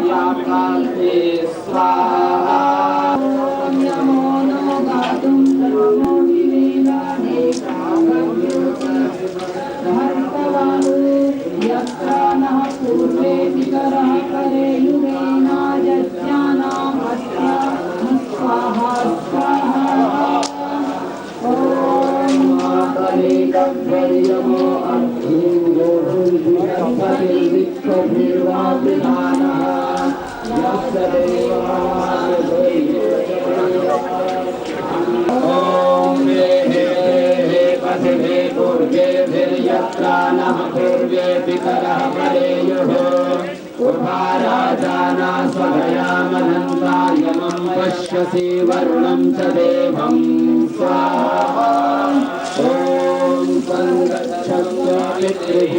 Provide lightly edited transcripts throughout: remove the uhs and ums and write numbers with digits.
याकान्ते स्वाहा नमो नमो गातुं सर्वमो विवेदाने भर्तवानु यत्र नः पूर्वे विकरः करे युगेनाजज्ञानामस्य स्वाहा स्वाहा ॐ मातरे कव्ययमो अग्निं गोधुर्भिर्वादिनानः यस्य पथिभे पूर्वेभिर्यत्र नः पूर्वे विकरः परेयुः उभाराजाना स्वभयामनन्ता यमं पश्यसि वरुणं च देवं स्वाहा ॐ सङ्गच्छस्वमित्रिभिः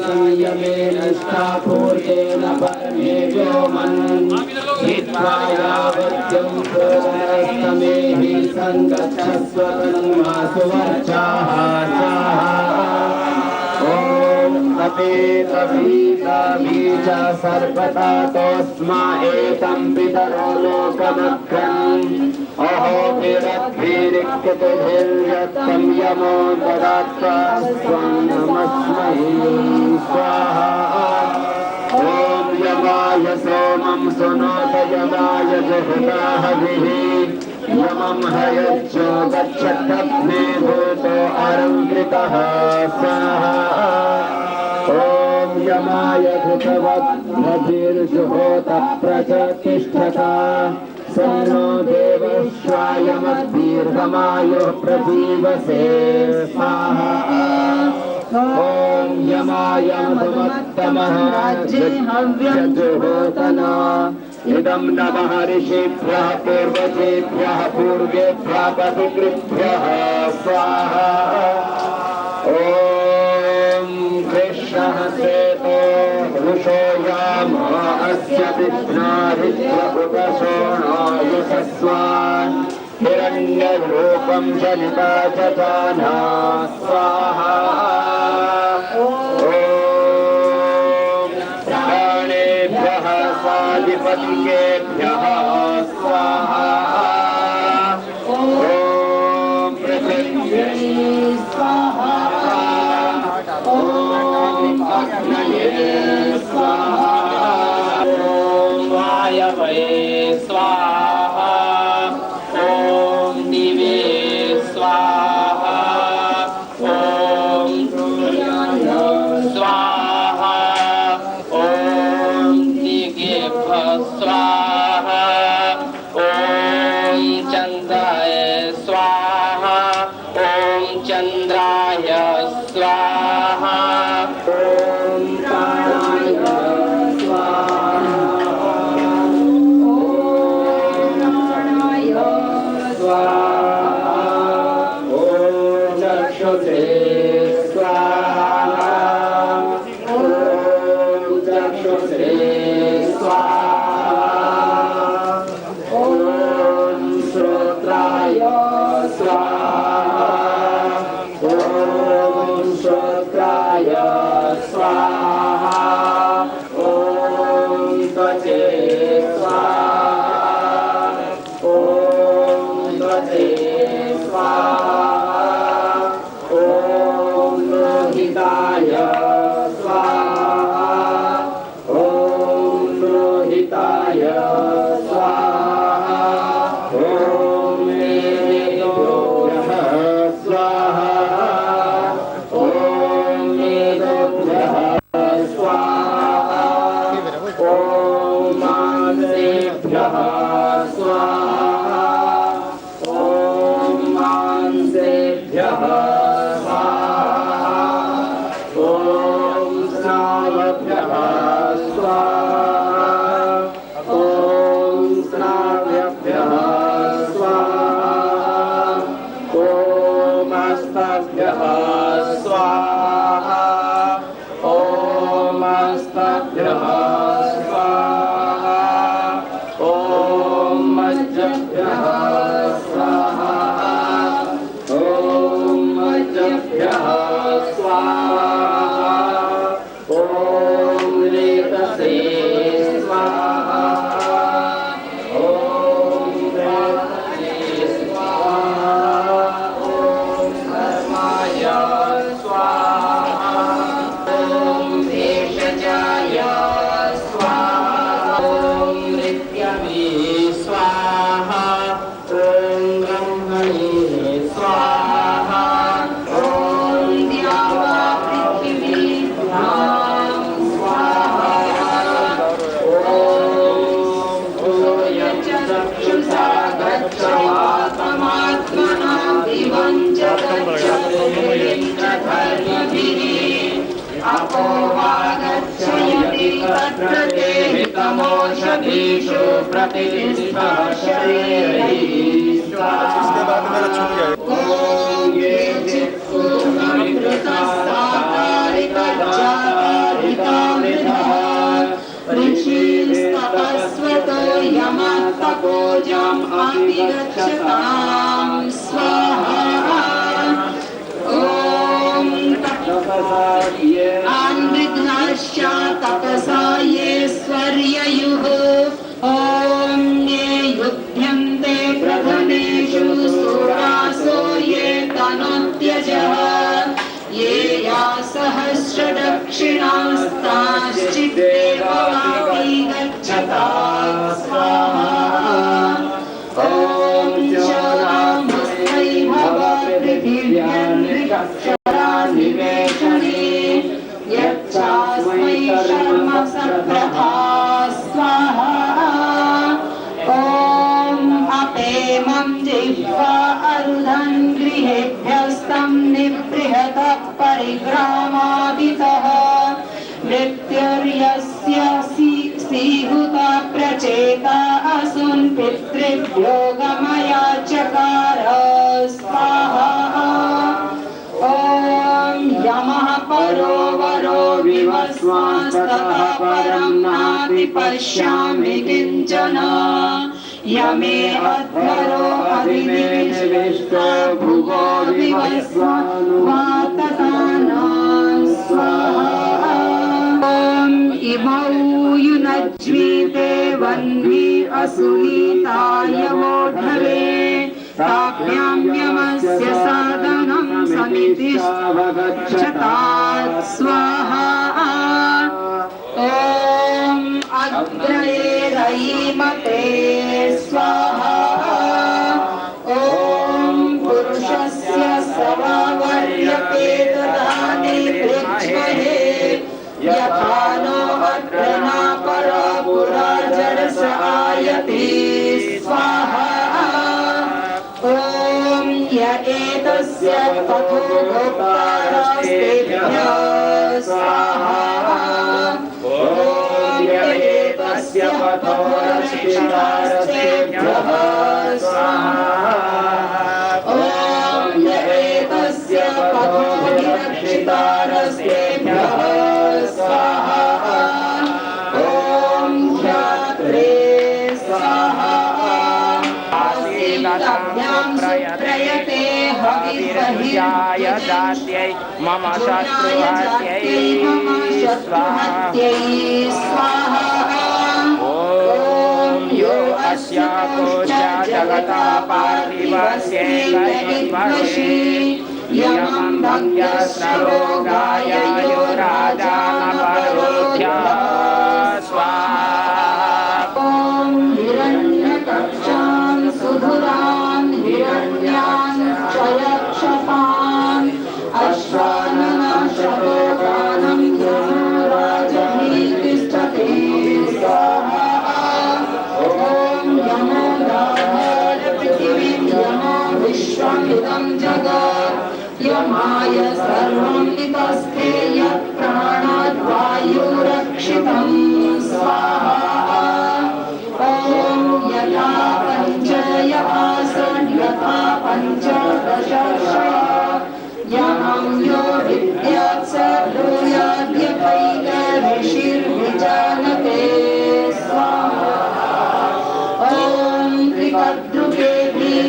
संयमेन स्थापूर्तेन परमे व्योमन् हित्वा यावत्यं प्रोदस्तमेहि सङ्गच्छस्व तन्मासु वर्चाः तपीतबीज सर्वता तोस्मा एतं पितरो लोकमग्रम् अहोभिरद्भिरिक्तभिर्यत्तं यमो ददात्वा स्वं नमस्मै स्वाहा ॐ यमाय सोमं सुनोत यमाय जुहुताहविः यमं हयज्जो गच्छत्तग्ने भूतो अरङ्कृतः स्वाहा ॐ यमाय घृतवद्भिर्जुहोतः प्रचतिष्ठता सन्नो देवश्वायमद्दीर्घमायुः प्रजीवसे स्वाहा ॐ यमाय मधुमत्तमः राज्ञेहव्यजुहोतना इदं नमः ऋषिभ्यः पूर्वजेभ्यः पूर्वेभ्यः पथिकृभ्यः स्वाहा ॐ कृष्णः सेतो ऋषो याम अस्य विघ्नारिद्रपुटशोणायुषस्वान् हिरण्यरूपं जनिता च जाना स्वाहा ॐ प्राणेभ्यः स्वाधिपतिकेभ्यः स्वाहा ॐ पृथिव्यै स्वाहा ॐ अग्नये स्वाहा ॐ वायवे स्वाहा ॐ दिवे स्वाहा ॐ सूर्याय स्वाहा ॐ दिगेभ्यः स्वाहा ॐ चन्द्राय स्वाहा ॐ चन्द्राय स्वाहा ॐ प्राणाय स्वाहा ॐ प्राणाय स्वाहा ॐ चक्षुषे स्वाहा ॐ चक्षुषे स्वाहा ॐ श्रोत्राय स्वाहा ॐ श्रोत्राय स्वाहा ॐ त्वचे स्वाहा ॐ त्वचे स्वाहा ॐ लोहिताय स्वाहा ॐ लोहिताय स्वाहा ॐ मेदोभ्यः स्वाहा ॐ मेदोभ्यः स्वाहा ॐ मांसेभ्यः स्वाहा ॐ मांसेभ्यः स्वाहा ॐ स्रावभ्यः स्वाहा ॐ स्राव्यभ्यः स्वाहा ॐ हस्तभ्यः स्वाहा ॐ हस्तभ्यः स्वाहा ॐ पापो वा गच्छयति तत्र ते हितमोषधीषु प्रतिष्ठा शरीरैः इसके बाद मेरा छूट जाएगा। ॐ ये चित्पूर्णमृतसाकारिकजातारितामृतः ऋषिस्तपस्वतो यमस्तपोजम् अपि गच्छतां स्वाहा। ॐ अन्विघ्नाश्च तपसा ये स्वर्ययुः ॐ ये युध्यन्ते प्रधनेषु सुरासो ये तनोत्यजः ये या सहस्रदक्षिणास्ताश्चित्तेवापि गच्छता स्वाहा। ॐ शोरामुस्मै भव पृथिव्यान्निवेशने यच्चास्मै शर्म सप्रभा स्वाहा। ॐ अपेमं जिह्वा अरुधन् गृहेभ्यस्तं निबृहतः परिग्रामादितः मृत्युर्यस्य सीहुता प्रचेता असुन् पितृभ्यो गमया चकार स्वाहा। ॐ यमः परो वरो विवस्वांस्ततः परं नापि पश्यामि किञ्चन यमे अध्वरो अभिनिविष्टो भुवो विवस्वानुवाततानां स्वाहा। ॐ इमौ युनज्मीते वह्नि असुनीतायवोढवे ताभ्यां यमस्य साधनं समितिष्ठवगच्छतात् स्वाहा। ॐ अग्रये रयिमते स्वाहा। ॐ पुरुषस्य सवावर्यते ददाति पृच्छ्वहे यथा नो अत्र नापरा पुरा जडस आयति स्वाहा। ॐ य एतस्य तथो भोक्तारास्तेभ्यः स्वाहा। ॐ य एतस्य पथो रक्षितारस्तेभ्यः स्वाहा। ॐ य एतस्य पथो विरक्षितारस्तेभ्यः स्वाहा। ॐ ध्यात्रे स्वाहा। प्रयते हविर्बहिर्याय दास्यै मम शत्रुहत्यै स्वाहा। ॐ यो अस्य कोशा जगता पार्थिवस्यैकैकवशे यमं भङ्ग्यस्ररोगाय यो राजानपरोध्य स्वाहा। ॐ हिरण्यकक्षान् सुधुरान् हिरण्यान् क्षयक्षपान् अश्वाननाशरोगानं यमो राजनीतिष्ठते स्वाहा। ॐ यमो दाधार पृथिवीं यमो विश्वमिदं जगत् यमाय सर्वं नितस्ते यत्प्राणाद् वायुरक्षितं स्वाहा। ॐ यथा पञ्चय आसन् यथा पञ्चदशर्षया यमं यो विद्यात् स ब्रूयाद्यपैक ऋषिर्विजानते स्वाहा। ॐ त्रिकद्रुके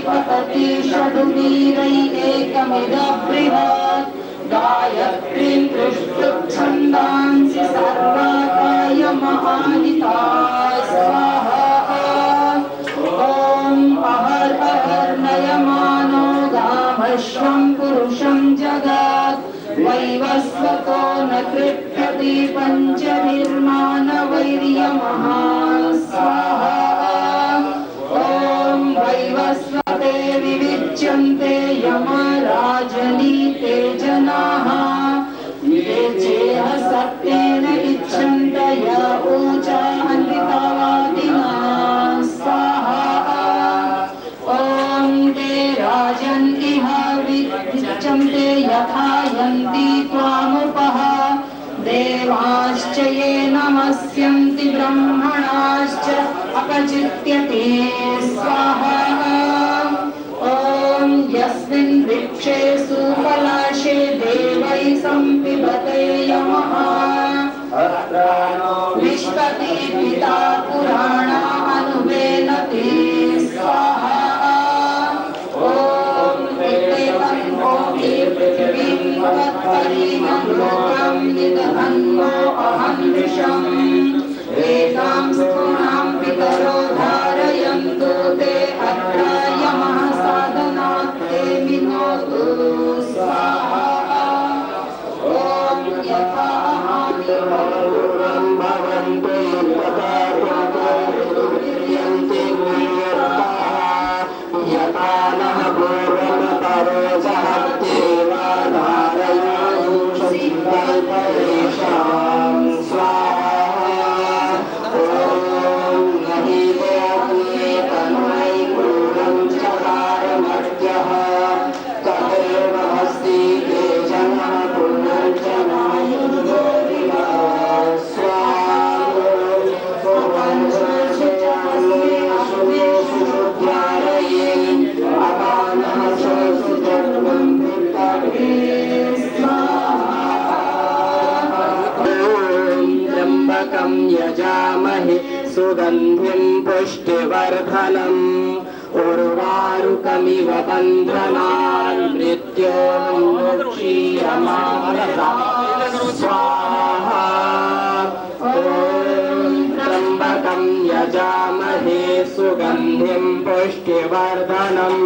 पतति षडुवीरै एकमिदं बृहत् गायत्रीं त्रिष्टुप्छन्दांसि सर्वाकाय महानिता स्वाहा। ॐ अहर अहर नयमानो गामश्वं पुरुषं जगत् वैवस्वतो न कृत्यति पञ्चभिर्मानवैर्यमः स्वाहा। ॐ वैवस्वते विविच्यन्ते यमराजनीते जनाः ये चेह सत्येन इच्छन्त य ऊचान्वितवादिनः स्वाहा। ॐ ते राजन् इह विच्यन्ते यथा यन्ति त्वामुपः कामाश्च अपचित्यते स्वाहा। ॐ यस्मिन् वृक्षे सुफलाशे देवैः सम्पिबते यमः विश्वति पिता पुराणा अनुवेदते स्वाहा। ॐ उद्देवं कोटि पृथिवीं तत्परीनं लोकं निदधन्नो अहं विषम् एतां स्थूणां पितरो धारयन्तु ते अत्र यमः साधनात् ते विनोतु स्वाहा। ॐ यथा यजामहे सुगन्धिं पुष्टिवर्धनम् उर्वारुकमिव बन्धनान् मृत्योर्मुक्षीयमामृतात् स्वाहा। ॐ त्र्यम्बकं यजामहे सुगन्धिं पुष्टिवर्धनम्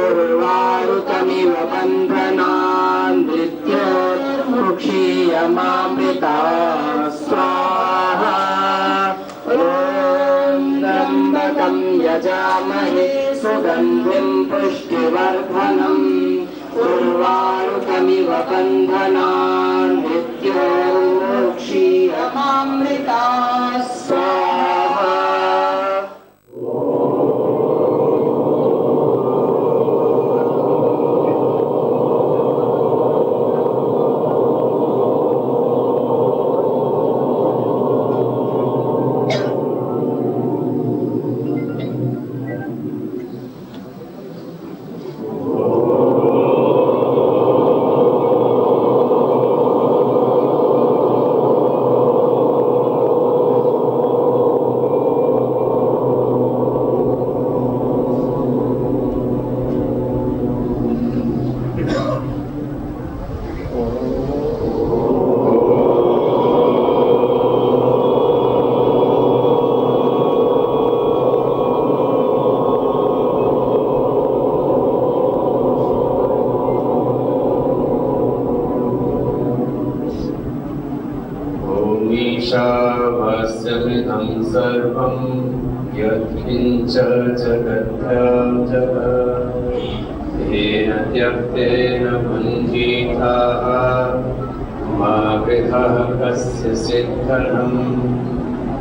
उर्वारुकमिव बन्धनान् मृत्योर्मुक्षीयमामृतात् स्वाहा। ॐ त्र्यम्बकं यजामहे सुगन्धिं पुष्टिवर्धनम् उर्वारुकमिव बन्धनान् मृत्योर्मुक्षीयमामृतात् स्वाहा। ईशावास्यमिदं सर्वं यत्किञ्च जगत्यां जगत् येन त्यक्तेन भुञ्जीताः मा वृथः कस्य सिद्धनं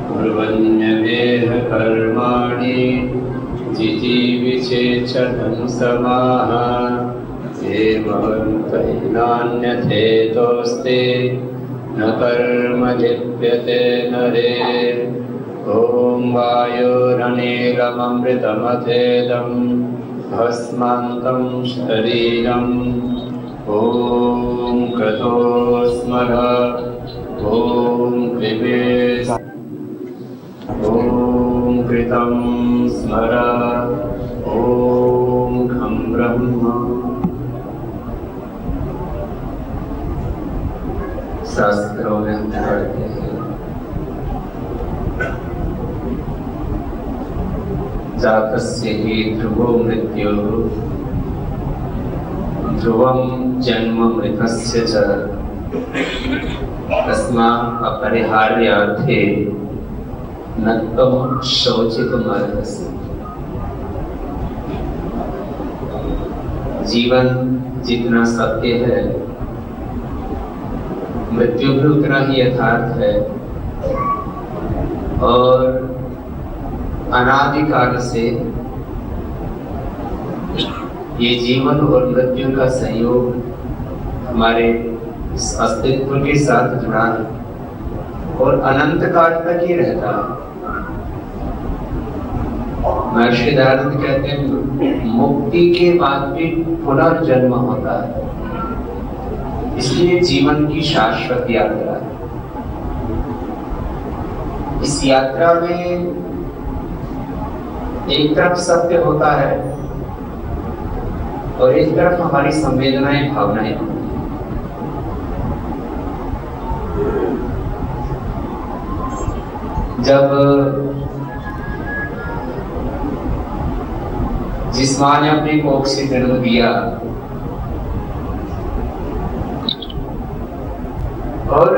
कुर्वन्यवेह कर्माणि जिजीविषेच्छतं समाः एवन्तैनान्यथेतोऽस्ति न कर्म लिप्यते नरे। ॐ वायुरनिलममृतमथेदं भस्मान्तं शरीरम् ॐ क्रतो स्मर ॐ कृपे ॐ कृतं स्मर ॐ खं ब्रह्म। शास्त्रों में हम पढ़ते हैं जातस्य हि ध्रुवो मृत्युः ध्रुवं जन्म मृतस्य च तस्मात् अपरिहार्यार्थे न त्वं शोचितुमर्हसि। जीवन जितना सत्य है मृत्यु भी उतना ही यथार्थ है और अनादिकाल से ये जीवन और मृत्यु का संयोग हमारे इस अस्तित्व के साथ जुड़ा है और अनंत काल तक ही रहता है। महर्षि दयानंद कहते हैं मुक्ति के बाद भी पुनर्जन्म होता है, इसलिए जीवन की शाश्वत यात्रा है। इस यात्रा में एक तरफ सत्य होता है और एक तरफ हमारी संवेदनाएं, भावनाएं होती हैं। जब जिस माँ ने अपनी कोख से जन्म दिया और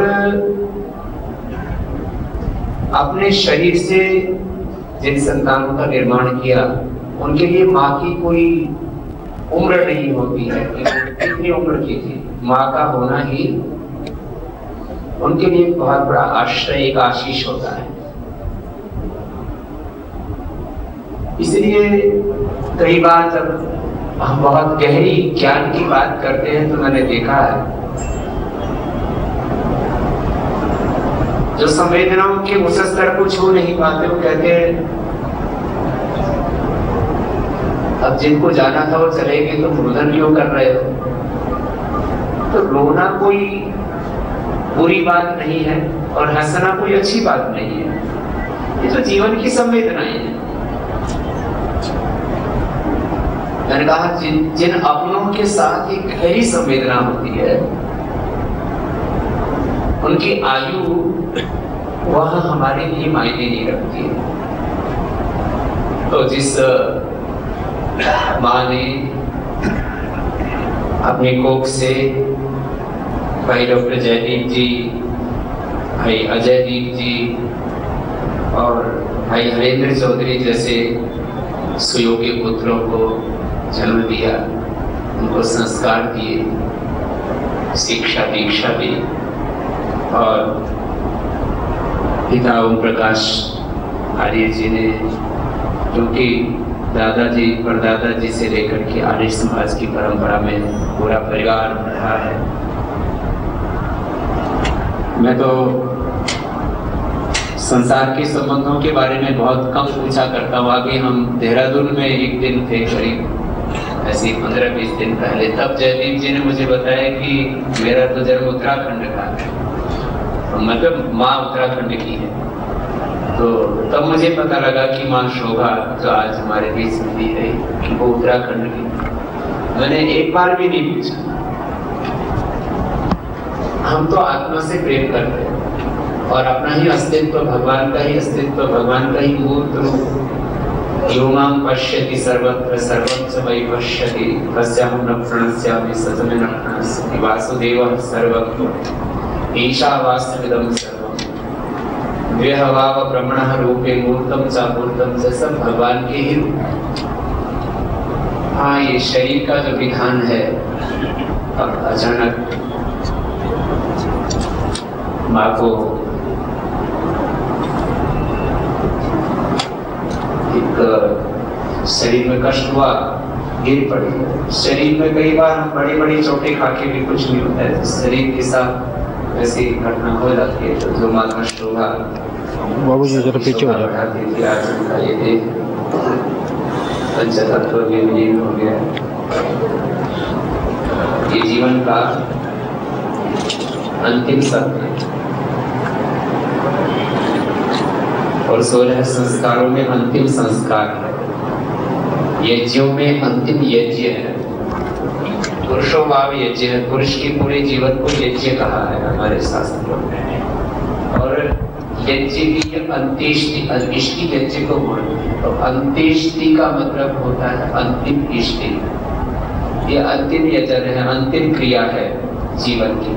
अपने शरीर से जिन संतानों का निर्माण किया, उनके लिए माँ की कोई उम्र नहीं होती है कि कितनी उम्र की थी। माँ का होना ही उनके लिए एक बहुत बड़ा आश्रय, एक आशीष होता है। इसलिए कई बार जब हम बहुत गहरी ज्ञान की बात करते हैं तो मैंने देखा है जो संवेदनाओं के उस स्तर को छू नहीं पाते, वो कहते हैं अब जिनको जाना था वो चले गए तो रुदन क्यों कर रहे हो। तो रोना कोई बुरी बात नहीं है और हंसना कोई अच्छी बात नहीं है, ये तो जीवन की संवेदनाएं हैं। मैंने कहा जिन अपनों के साथ एक गहरी संवेदना होती है, उनकी आयु वह हमारे लिए मायने नहीं रखती है। तो जिस माँ ने अपनी कोख से भाई डॉक्टर जयदीप जी, भाई अजयदीप जी और भाई हरेंद्र चौधरी जैसे सुयोगी पुत्रों को जन्म दिया, उनको संस्कार दिए, शिक्षा दीक्षा दी, और पिता ओम प्रकाश आर्य जी ने, क्योंकि दादाजी परदादा से लेकर के आर्य समाज की परंपरा में पूरा परिवार रहा है। मैं तो संसार के संबंधों के बारे में बहुत कम पूछा करता हूँ। आगे हम देहरादून में एक दिन थे, करीब ऐसे 15-20 दिन पहले, तब जयदीप जी ने मुझे बताया कि मेरा तो जन्म उत्तराखंड का है, मतलब माँ उत्तराखंड की है। तो तब मुझे पता लगा कि माँ शोभा जो आज हमारे बीच मिली है कि वो उत्तराखंड की। मैंने एक बार भी नहीं पूछा। हम तो आत्मा से प्रेम करते हैं और अपना ही अस्तित्व, भगवान का ही अस्तित्व, भगवान का ही मूर्त रूप, योमां पश्यति सर्वत्र सर्वं च मयि पश्यति तस्याहं न प्रणश्यामि सतमे न प्रणश्यति वासुदेवः सर्वं ईशावास्यमिदं सर्वं द्व्यहवाव ब्रह्मणः रूपे मूर्तं च अमूर्तं च, सब भगवान के ही रूप। हाँ, ये शरीर का जो विधान है, अब अचानक माँ को एक शरीर में कष्ट हुआ, गिर पड़ी। शरीर में कई बार हम बड़ी बड़ी चोटें खाके भी कुछ नहीं होता है, शरीर के साथ ऐसी घटना हो जाती है। तो जो माँ कष्ट हुआ, बाबू जी जरा पीछे हो जाओ। ये पंचतत्व में विलीन हो गया। ये जीवन का अंतिम सत्य और 16 संस्कारों में अंतिम संस्कार है। यज्ञों में अंतिम यज्ञ है, पुरुषोभाव यज्ञ है। पुरुष के पूरे जीवन को यज्ञ कहा है हमारे शास्त्रों में। और यज्ञ की अंत्येष्टि, इष्टि यज्ञ को बोलते हैं। तो अंत्येष्टि का मतलब होता है अंतिम इष्टि। ये अंतिम यज्ञ है, अंतिम क्रिया है जीवन की।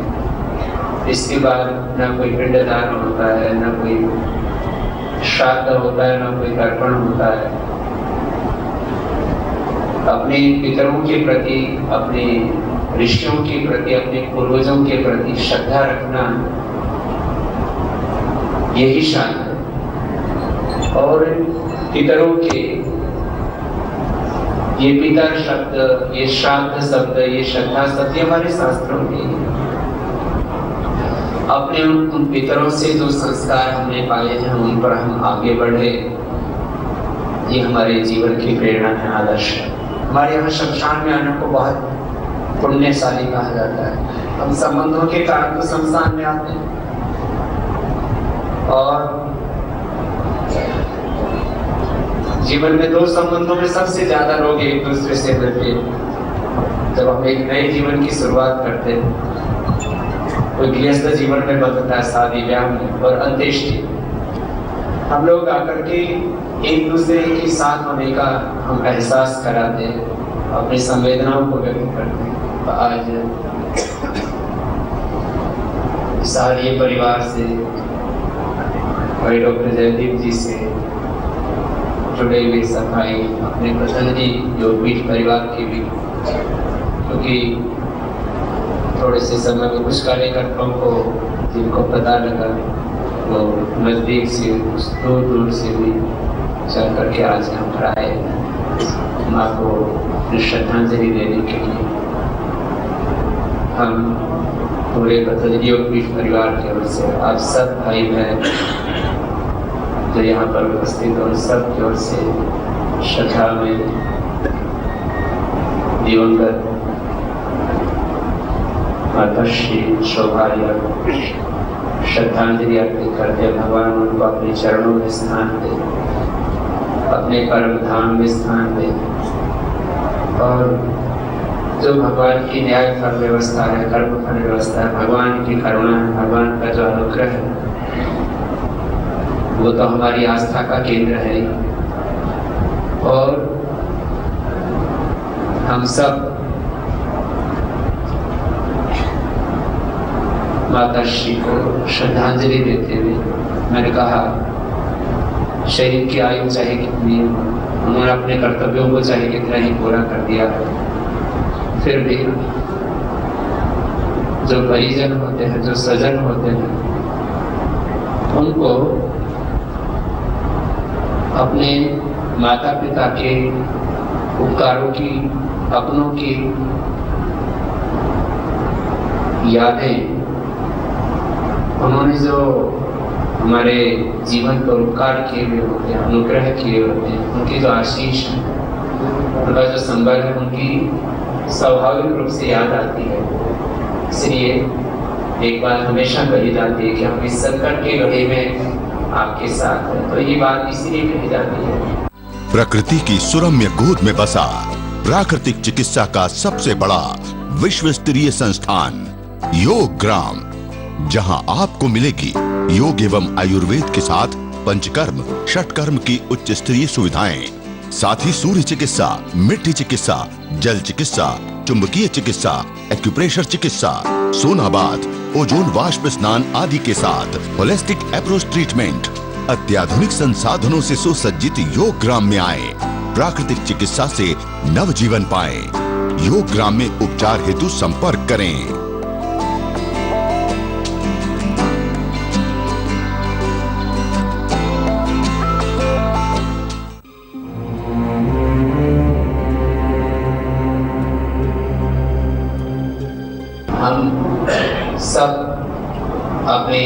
इसके बाद ना कोई पिंडदान होता है, ना कोई श्राद्ध होता है, ना कोई तर्पण होता है। अपने पितरों के प्रति, अपने ऋषियों के प्रति, अपने पूर्वजों के प्रति श्रद्धा रखना, यही शान है। और पितरों के ये पितर शब्द, ये श्राद्ध शब्द, ये श्रद्धा शब्द हमारे शास्त्रों में। अपने उन पितरों से जो संस्कार हमने पाए हैं, उन पर हम आगे बढ़े ये हमारे जीवन की प्रेरणा है, आदर्श है। हमारे यहाँ शमशान में आने को बहुत पुण्यशाली कहा जाता है। हम संबंधों के कारण तो शमशान में आते हैं, और जीवन में दो संबंधों में सबसे ज्यादा लोग एक दूसरे से मिलते हैं जब हम एक नए जीवन की शुरुआत करते हैं। कोई गृहस्थ जीवन में बदलता है, शादी ब्याह में और अंत्येष्टि। हम लोग आकर के एक दूसरे के साथ होने का हम एहसास कराते हैं, अपनी संवेदनाओं को व्यक्त करते हैं। आज सारे परिवार से, भाई डॉक्टर जयदीप जी से जुड़े हुए सफाई अपने प्रतिनिधि योगपीठ परिवार के भी, क्योंकि थोड़े से समय में कुछ कार्यकर्ताओं को जिनको पता लगा वो नज़दीक से दूर दूर से भी चल करके आज हम पर आए माँ को श्रद्धांजलि देने के लिए। हम पूरे प्रतिनिधि योगपीठ परिवार की ओर से आप सब भाई बहन जो यहाँ पर उपस्थित और सब की ओर से श्रद्धा में दिवंगत माता श्री शोभा श्रद्धांजलि अर्पित करते हैं। भगवान उनको अपने चरणों में स्थान दे, अपने परम धाम में स्थान दे, और जो भगवान की न्याय फल व्यवस्था है, कर्म फल व्यवस्था है, भगवान की करुणा है, भगवान का जो अनुग्रह है, वो तो हमारी आस्था का केंद्र है। और हम सब माता श्री को श्रद्धांजलि देते हुए, मैंने कहा शरीर की आयु चाहे कितनी, उन्होंने अपने कर्तव्यों को चाहे कितना ही पूरा कर दिया, फिर भी जो परिजन होते हैं, जो सजन होते हैं, उनको अपने माता पिता के उपकारों की, अपनों की यादें, उन्होंने जो हमारे जीवन पर उपकार किए हुए होते हैं, अनुग्रह किए होते हैं, उनकी जो आशीष है, उनका जो संबल है, उनकी स्वाभाविक रूप से याद आती है। इसलिए एक बात हमेशा कही जाती है कि हम इस संकट के घड़ी में आपके साथ हैं, तो ये बात इसीलिए कही जाती है। प्रकृति की सुरम्य गोद में बसा प्राकृतिक चिकित्सा का सबसे बड़ा विश्व स्तरीय संस्थान योग ग्राम, जहां आपको मिलेगी योग एवं आयुर्वेद के साथ पंचकर्म, षटकर्म की उच्च स्तरीय सुविधाएं, साथ ही सूर्य चिकित्सा, मिट्टी चिकित्सा, जल चिकित्सा, चुंबकीय चिकित्सा, एक्यूप्रेशर चिकित्सा, सोनाबाथ, ओजोन वाष्प स्नान आदि के साथ होलिस्टिक अप्रोच ट्रीटमेंट। अत्याधुनिक संसाधनों से सुसज्जित योग ग्राम में आए, प्राकृतिक चिकित्सा से नव जीवन पाएं। योग ग्राम में उपचार हेतु संपर्क करें। हम सब अपनी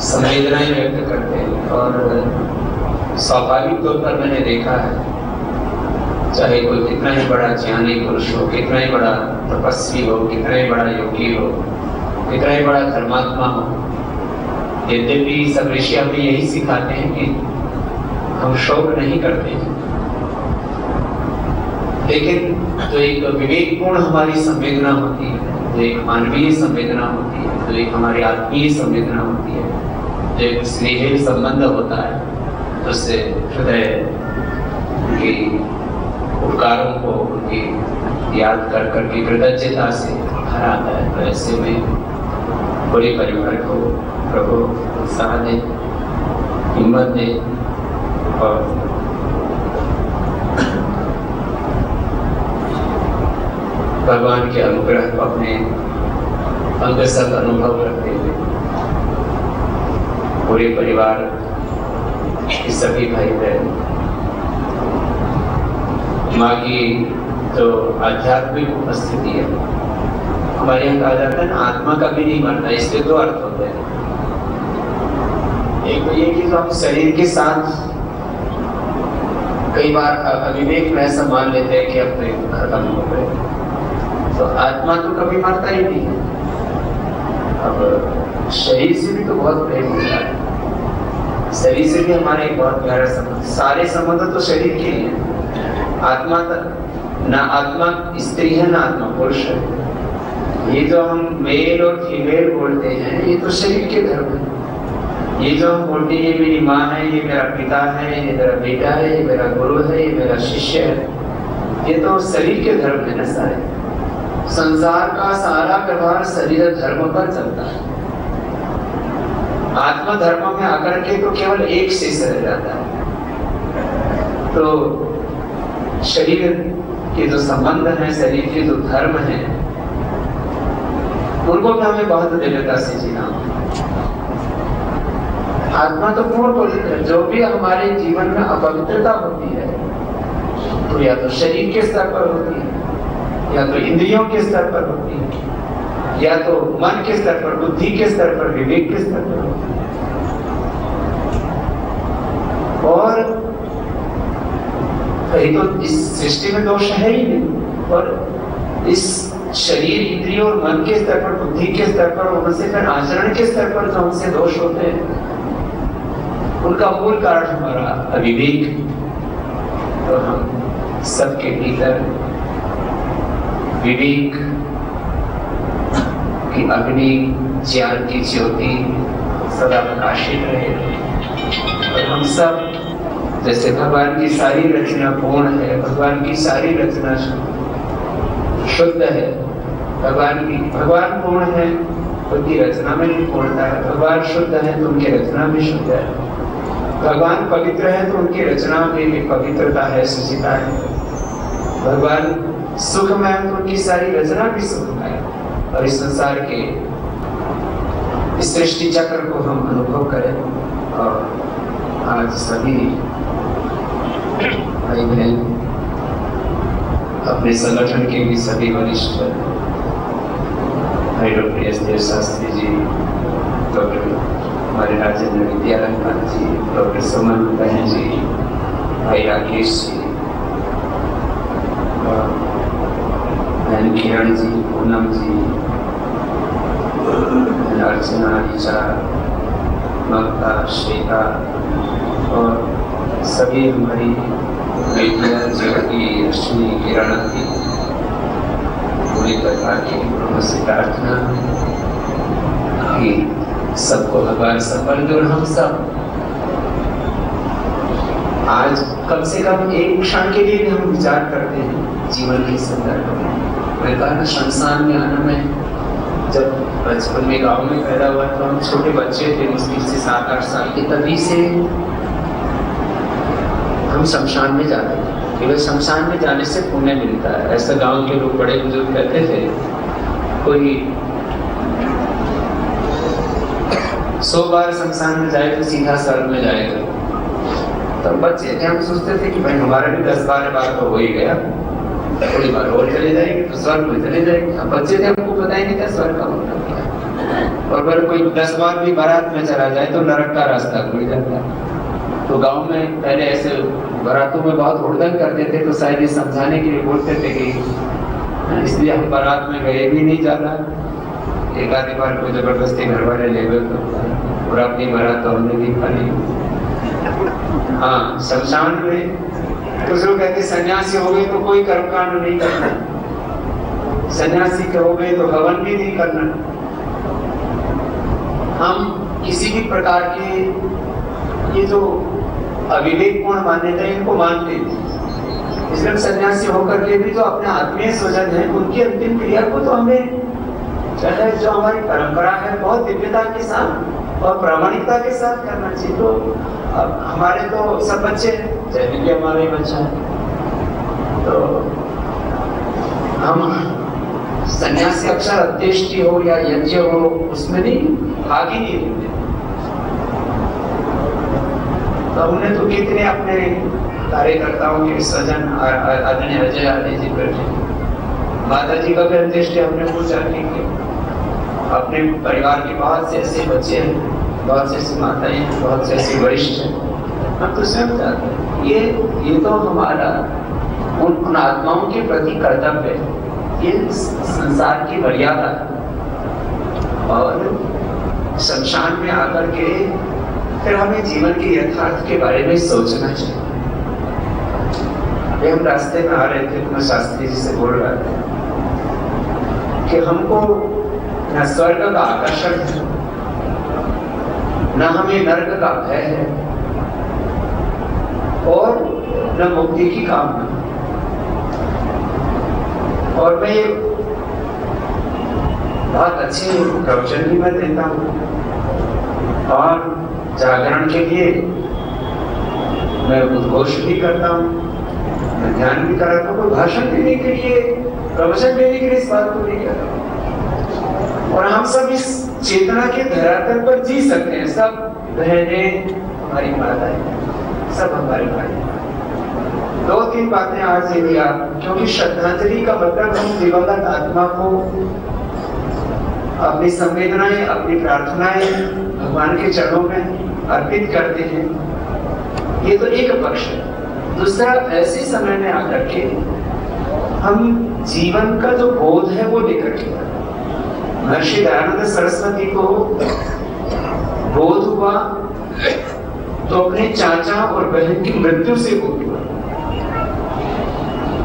संवेदनाएं व्यक्त करते हैं, और स्वाभाविक तौर पर मैंने देखा है, चाहे कोई कितना ही बड़ा ज्ञानी पुरुष हो, कितना ही बड़ा तपस्वी हो, कितना ही बड़ा योगी हो, कितना ही बड़ा धर्मात्मा हो, यद्यपि सब ऋषि हमें यही सिखाते हैं कि हम शोक नहीं करते हैं, लेकिन जो एक विवेकपूर्ण हमारी संवेदना होती है, जो एक मानवीय संवेदना होती है, जो एक हमारी आत्मीय संवेदना होती है, जो एक स्नेहिल संबंध होता है, उससे हृदय उनकी उपकारों को, उनकी याद कर करके कृतज्ञता से भर आता है। तो ऐसे में पूरे परिवार को प्रभु उत्साह दे, हिम्मत दे, और भगवान के अनुग्रह को अपने अंगसत अनुभव करते हुए पूरे परिवार के सभी भाई बहन माँ की जो आध्यात्मिक उपस्थिति है, हमारे यहाँ कहा जाता है ना, आत्मा कभी नहीं मरता। इसके दो अर्थ होते हैं। एक तो ये कि जो हम शरीर के साथ कई बार अविवेक में ऐसा मान लेते हैं कि अब तो एक खत्म हो गए, तो आत्मा तो कभी मरता ही नहीं है। अब शरीर से भी तो बहुत प्रेम होता है, शरीर से भी हमारे एक बहुत गहरा संबंध, सारे संबंध तो शरीर के ही हैं। आत्मा ना आत्मा स्त्री है ना आत्मा पुरुष है। ये जो हम मेल और फीमेल बोलते हैं ये तो शरीर के धर्म है। ये जो हम बोलते हैं ये मेरी माँ है, ये मेरा पिता है, ये मेरा बेटा है, ये मेरा गुरु है, ये मेरा शिष्य है, ये तो शरीर के धर्म है ना सारे। संसार का सारा व्यवहार शरीर धर्म पर चलता है। आत्मा धर्म में आकर के तो केवल एक शेष रह जाता है। तो शरीर के जो संबंध है, शरीर के जो धर्म है, उनको भी हमें बहुत दिव्यता से जीना। आत्मा तो पूर्ण पवित्र है। जो भी हमारे जीवन में अपवित्रता होती है तो या तो शरीर के स्तर पर होती है, या तो इंद्रियों के स्तर पर होती है, या तो मन के स्तर पर, बुद्धि के स्तर पर, विवेक के स्तर पर होती है। और कहीं तो इस सृष्टि में दोष है ही नहीं, और इस शरीर, इंद्रियों और मन के स्तर पर, बुद्धि के स्तर पर, उनसे फिर आचरण के स्तर पर जो हमसे दोष होते हैं उनका मूल कारण हमारा अविवेक। तो हम सबके भीतर विवेक की अग्नि, ज्ञान की ज्योति सदा प्रकाशित रहे, और हम सब जैसे भगवान की सारी रचना पूर्ण है, भगवान की सारी रचना शुद्ध है, भगवान पूर्ण है, उनकी रचना में भी पूर्णता है। भगवान शुद्ध है तो उनकी रचना भी शुद्ध है। भगवान पवित्र है तो उनकी रचना में भी पवित्रता है, शुचिता है। भगवान सुखमय है तो उनकी सारी रचना भी सुखमय है। और इस संसार के इस सृष्टि चक्र को हम अनुभव करें। और आज सभी भाई बहन, अपने संगठन के भी सभी वरिष्ठ, भाई डॉक्टर एस देव शास्त्री जी, डॉक्टर हमारे राजेंद्र विद्यालय जी, डॉक्टर सुमन बहन जी, भाई राकेश जी, बहन किरण जी, पूनम जी, अर्चना, ऋचा, ममता, श्वेता, और सभी हमारी बेटियां ज्योति, रश्मि, किरण की पूरी परिवार की से प्रार्थना कि सबको भगवान सफल दे। और हम सब आज कम से कम एक क्षण के लिए भी हम विचार करते हैं जीवन के संदर्भ में। मैं कहा शमशान में आना, में जब बचपन में गांव में पैदा हुआ तो हम छोटे बच्चे थे, मुश्किल से 7-8 साल के, तभी से हम शमशान में जाते थे। केवल शमशान में जाने से पुण्य मिलता है, ऐसा गांव के लोग बड़े बुजुर्ग कहते थे। कोई 100 बार शमशान में जाए तो सीधा स्वर्ग में जाएगा। तब बच्चे थे, हम सोचते थे कि भाई हमारा भी 10-12 बार तो हो ही गया, थोड़ी बार और चले जाएंगे तो स्वर्ग में चले जाएंगे। अब बच्चे थे, हमको पता ही नहीं था स्वर्ग का मतलब क्या है। और अगर कोई 10 बार भी बारात में चला जाए तो नरक का रास्ता खुल जाता है। तो गांव में पहले ऐसे बारातों में बहुत हुड़दंग करते थे, तो शायद ये समझाने के लिए बोलते थे कि इसलिए हम बारात में गए भी नहीं ज्यादा। एक आधी बार कोई जबरदस्ती घर वाले ले गए तो, और अपनी बारात तो हमने भी खाली। हाँ, शमशान में कुछ लोग कहते सन्यासी हो गए तो कोई कर्मकांड नहीं करना, सन्यासी के हो गए तो हवन भी नहीं करना। हम किसी भी प्रकार के ये जो अविवेकपूर्ण मान्यता है इनको मानते हैं। इसलिए सन्यासी होकर के भी जो अपने आत्मीय स्वजन है उनकी अंतिम क्रिया को तो हमें जो हमारी परंपरा है बहुत दिव्यता के साथ और प्रामाणिकता के साथ करना चाहिए। तो अब हमारे तो सब बच्चे हैं, जैसे कि हमारा ही बच्चा है, तो हम सन्यासी अक्षर अंत्येष्टि हो या यज्ञ हो उसमें नहीं भाग ही नहीं लेते। तो हमने तो कितने अपने कार्यकर्ताओं के विसर्जन आदरणीय अजय आदि जी बैठे, माता जी का भी अंत्येष्टि हमने पूछा कि अपने परिवार के बहुत से ऐसे बच्चे हैं, बहुत से ऐसी माताएं हैं, बहुत से ऐसे वरिष्ठ हैं हम तो स्वयं चाहते हैं। ये तो हमारा उन आत्माओं के प्रति कर्तव्य है, ये संसार की मर्यादा है। और शमशान में आकर के फिर हमें जीवन के यथार्थ के बारे में सोचना चाहिए। हम रास्ते में आ रहे थे तो मैं शास्त्री जी से बोल रहा था कि हमको न स्वर्ग का आकर्षण है, न हमें नर्क का भय है, और न मुक्ति की कामना। और मैं बहुत अच्छे प्रवचन भी मैं देता हूँ, और जागरण के लिए मैं उद्घोष भी करता हूँ, मैं ध्यान भी कराता हूँ, भाषण देने के लिए, प्रवचन देने के लिए इस बात को नहीं कर रहा हूँ। और हम सब इस चेतना के धरातल पर जी सकते हैं। सब बहनें हमारी माताएं, सब हमारी माताएं। 2-3 बातें आज ये लिया, क्योंकि श्रद्धांजलि का मतलब हम दिवंगत आत्मा को अपनी संवेदनाएं, अपनी प्रार्थनाएं भगवान के चरणों में अर्पित करते हैं। ये तो एक पक्ष है। दूसरा, ऐसे समय में आकर के हम जीवन का जो बोध है वो लेकर के, महर्षि दयानंद सरस्वती को बोध हुआ तो अपने चाचा और बहन की मृत्यु से बोध हुआ।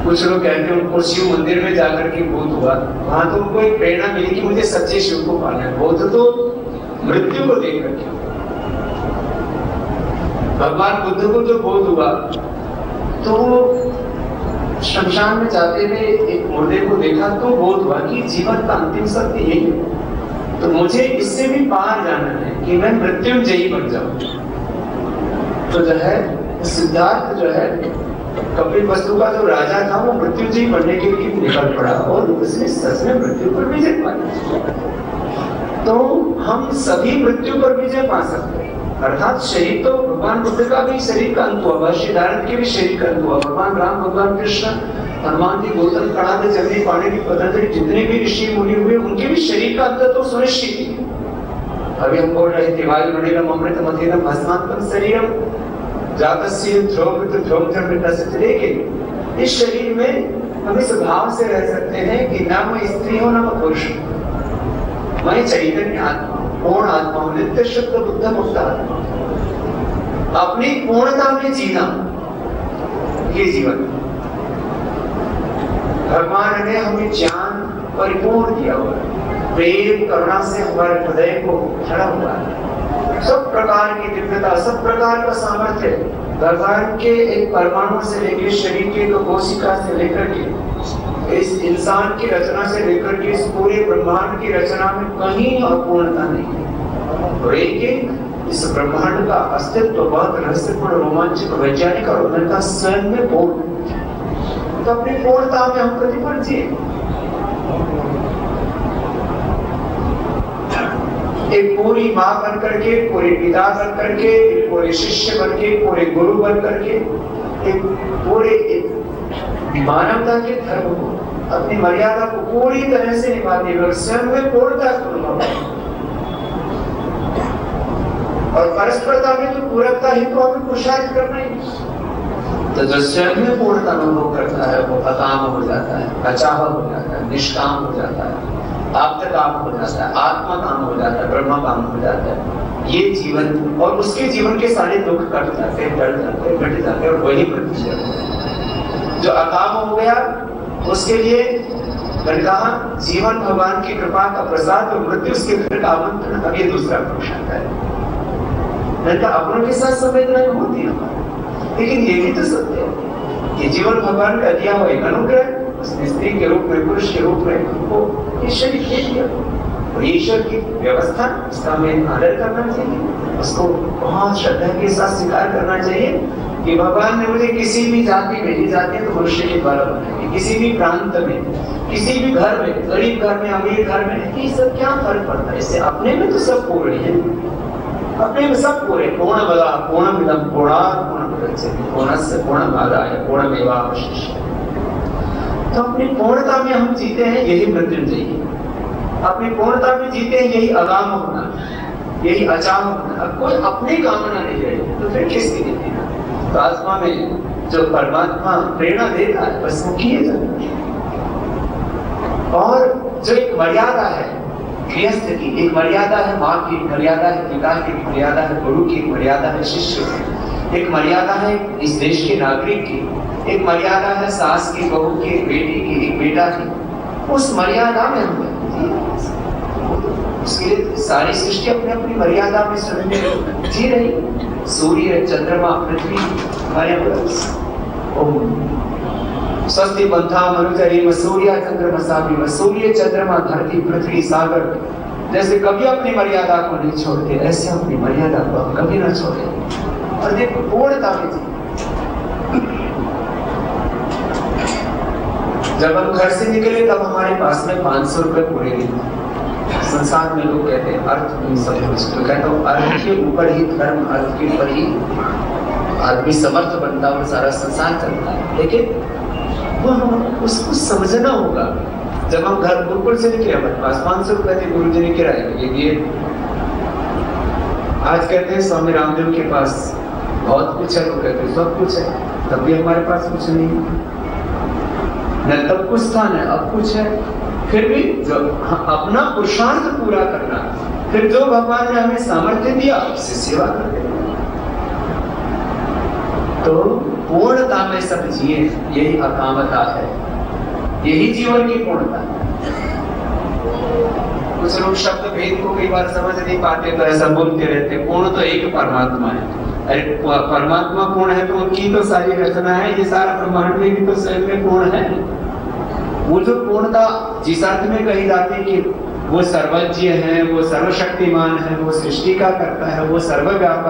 कुछ लोग कहते हैं उनको शिव मंदिर में जाकर के बोध हुआ, वहां तो उनको एक प्रेरणा मिली कि मुझे सच्चे शिव को पाना है। बोध तो मृत्यु को देख करके। भगवान बुद्ध को जो बोध हुआ तो शमशान में जाते हुए एक मुर्दे को देखा तो बोध हुआ कि जीवन का अंतिम सत्य यही है, तो मुझे इससे भी पार जाना है कि मैं मृत्युंजयी बन जाऊं। तो जो है सिद्धार्थ जो है कपिल वस्तु का जो राजा था वो मृत्युंजयी बनने के लिए निकल पड़ा और उसने सच में मृत्यु पर विजय पाई। तो हम सभी मृत्यु पर विजय पा सकते हैं। अर्थात शरीर तो भगवान बुद्ध का भी शरीर का अंत हुआ, सिद्धार्थ के भी शरीर का अंत हुआ, भगवान राम, भगवान कृष्ण, हनुमान जी, गौतम, कणाद, जमनी, पाणिनि, पतंजलि, जितने भी ऋषि मुनि हुए उनके भी शरीर का अंत तो सुनिश्चित है। अभी हम बोल रहे थे वायुमंडलम अमृतम अथेनम भस्मात्मक शरीरम जातस्य ध्रुवमृत ध्रुवमृतस्य। लेकिन इस शरीर में हम इस भाव से रह सकते हैं कि न मैं स्त्री हूं न मैं पुरुष, मैं चैतन्य आत्मा, पूर्ण आत्मा हूं, नित्य शुद्ध बुद्ध मुक्त आत्मा। अपनी पूर्णता में जीना, ये जीवन। भगवान ने हमें ज्ञान परिपूर्ण दिया हुआ है, प्रेम करुणा से हमारे हृदय को भरा हुआ है, सब प्रकार की दिव्यता, सब प्रकार का सामर्थ्य भगवान के एक परमाणु से लेकर शरीर के कोशिका से लेकर के इस इंसान की रचना से लेकर के इस पूरे ब्रह्मांड की रचना में कहीं अपूर्णता नहीं है। और एक इस ब्रह्मांड का अस्तित्व बहुत रहस्यपूर्ण, रोमांचक, वैज्ञानिक और उनका स्वयं में पूर्ण। तो अपनी पूर्णता में हम प्रतिफल जिए। एक पूरी माँ बन करके, पूरे पिता बन करके, पूरे शिष्य बन के, पूरे गुरु बन करके, एक पूरे मानवता के धर्म को, अपनी मर्यादा को पूरी तरह से निभाते हुए स्वयं में पूर्णता को अनुभव। और परस्परता में तो पूरकता ही तो हमें पुरुषार्थ करना ही। तो जो स्वयं में पूर्णता अनुभव करता है वो अकाम हो जाता है, अचाह हो जाता है, निष्काम हो जाता है, आप्त काम हो जाता है, आत्मा काम हो जाता है, ब्रह्म काम हो जाता है। ये जीवन, और उसके जीवन के सारे दुख कट जाते हैं, डर जाते हैं, मिट जाते हैं, और वही मृत्यु। जो अकाम हो गया उसके लिए मैंने कहा जीवन भगवान की कृपा का प्रसाद और मृत्यु उसके घर का आमंत्रण। अब ये दूसरा पक्ष आता है। मैंने कहा अपनों के साथ संवेदनाएं होती है, लेकिन ये भी तो सत्य है कि जीवन भगवान का दिया हुआ एक अनुग्रह, उसने स्त्री के रूप में, पुरुष के रूप में हमको ईश्वर दे दिया। और ईश्वर की व्यवस्था, उसका हमें आदर करना चाहिए, उसको बहुत श्रद्धा के साथ स्वीकार करना चाहिए कि भगवान ने मुझे किसी भी जाति में, ये जाति तो मनुष्य के द्वारा बनाई, किसी भी प्रांत में, किसी भी घर में, गरीब घर में, अमीर घर में, ये सब क्या फर्क पड़ता है? इससे अपने में तो सब पूर्ण है, अपने में सब पूरे। पूर्णमदा पूर्णमिदं पूर्णात् पूर्णमुदच्यते पूर्णस्य पूर्णमादाय पूर्णमेवावशिष्यते। तो अपनी पूर्णता में हम जीते हैं, यही मृत्युंजयी। अपनी पूर्णता में जीते हैं, यही अगाम होना, यही अचाम। अब कोई अपनी कामना नहीं रही तो फिर किसकी देती है? तो आत्मा में जो परमात्मा प्रेरणा देता है बस वो किए जाते। और जो एक मर्यादा है गृहस्थ की, एक मर्यादा है माँ की, एक मर्यादा है पिता की, एक मर्यादा है गुरु की, एक मर्यादा है शिष्य की, एक मर्यादा है इस देश के नागरिक की, एक मर्यादा है सास की, बहू की, एक बेटी की, एक बेटा की। उस मर्यादा में हम उसके लिए सारी सृष्टि अपनी अपनी मर्यादा में जी रही। सूर्य, चंद्रमा, पृथ्वी स्वस्ति पंथा मनुचरी सूर्य चंद्रमा भी, सूर्य चंद्रमा धरती पृथ्वी सागर, जैसे कभी अपनी मर्यादा को नहीं छोड़ते ऐसे अपनी मर्यादा को कभी ना छोड़े और देखो पूर्णता में जी। जब हम घर से निकले तब हमारे पास में 500 रुपए पूरे नहीं थे। संसार में लोग कहते हैं अर्थ सब कुछ, तो कहता हूँ अर्थ के ऊपर ही धर्म, अर्थ के ऊपर ही आदमी समर्थ बनता और सारा संसार चलता है। लेकिन वो उसको समझना होगा। जब हम घर गुरुकुल से निकले हमारे पास 500 रुपए थे, गुरु जी ने किराए के लिए। आज कहते हैं स्वामी रामदेव के पास बहुत कुछ है, लोग कहते हैं सब कुछ है, तब भी हमारे पास कुछ नहीं है। न तब कुछ था न अब कुछ है, फिर भी जो अपना पुरुषार्थ पूरा करना, फिर जो भगवान ने हमें सामर्थ्य दिया उससे सेवा करते। तो पूर्णता में सब जिए, यही अकामता है, यही जीवन की पूर्णता है। कुछ लोग शब्द भेद को कई बार समझ नहीं पाते तो ऐसा बोलते रहते, पूर्ण तो एक परमात्मा है। अरे परमात्मा पूर्ण है तो उनकी तो सारी रचना है, ये सारा ब्रह्मांड में भी तो स्वयं में पूर्ण है। वो जो पूर्णता जिस अर्थ में कही जाती है कि वो सर्वज्ञ है, वो सर्वशक्तिमान है, वो सृष्टि का करता है, वो सर्वव्यापक